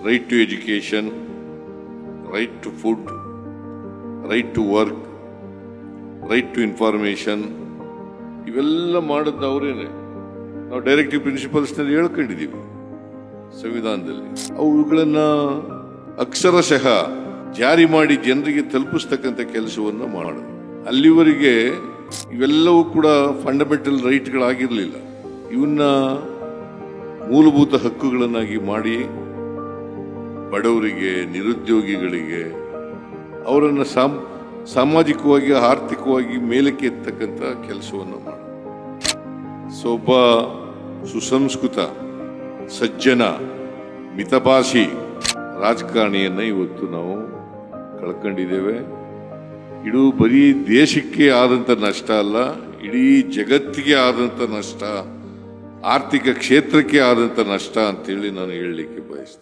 Right to education, right to food, right to work, right to information, ಇವೆಲ್ಲ ಮಾಡಿದ್ದು ಅವರೇನೆ. ನಾವು directive ಪ್ರಿನ್ಸಿಪಲ್ಸ್ನಲ್ಲಿ ಹೇಳ್ಕೊಂಡಿದ್ದೀವಿ ಸಂವಿಧಾನದಲ್ಲಿ. ಅವುಗಳನ್ನ ಅಕ್ಷರಶಃ ಜಾರಿ ಮಾಡಿ ಜನರಿಗೆ ತಲುಪಿಸ್ತಕ್ಕಂಥ ಕೆಲಸವನ್ನು ಮಾಡೋದು. ಅಲ್ಲಿವರೆಗೆ ಇವೆಲ್ಲವೂ ಕೂಡ ಫಂಡಮೆಂಟಲ್ ರೈಟ್ಗಳಾಗಿರಲಿಲ್ಲ. ಇವನ್ನ ಮೂಲಭೂತ ಹಕ್ಕುಗಳನ್ನಾಗಿ ಮಾಡಿ ಬಡವರಿಗೆ, ನಿರುದ್ಯೋಗಿಗಳಿಗೆ ಅವರನ್ನು ಸಾಮಾಜಿಕವಾಗಿ, ಆರ್ಥಿಕವಾಗಿ ಮೇಲಕ್ಕೆ ಎತ್ತಕ್ಕಂಥ ಕೆಲಸವನ್ನು ಮಾಡೋದು. ಒಬ್ಬ ಸುಸಂಸ್ಕೃತ, ಸಜ್ಜನ, ಮಿತಭಾಷಿ ರಾಜಕಾರಣಿಯನ್ನ ಇವತ್ತು ನಾವು ಕಳ್ಕೊಂಡಿದ್ದೇವೆ. ಇದು ಬರೀ ದೇಶಕ್ಕೆ ಆದಂಥ ನಷ್ಟ ಅಲ್ಲ, ಇಡೀ ಜಗತ್ತಿಗೆ ಆದಂಥ ನಷ್ಟ, ಆರ್ಥಿಕ ಕ್ಷೇತ್ರಕ್ಕೆ ಆದಂಥ ನಷ್ಟ ಅಂತೇಳಿ ನಾನು ಹೇಳಲಿಕ್ಕೆ ಬಯಸ್ತೇನೆ.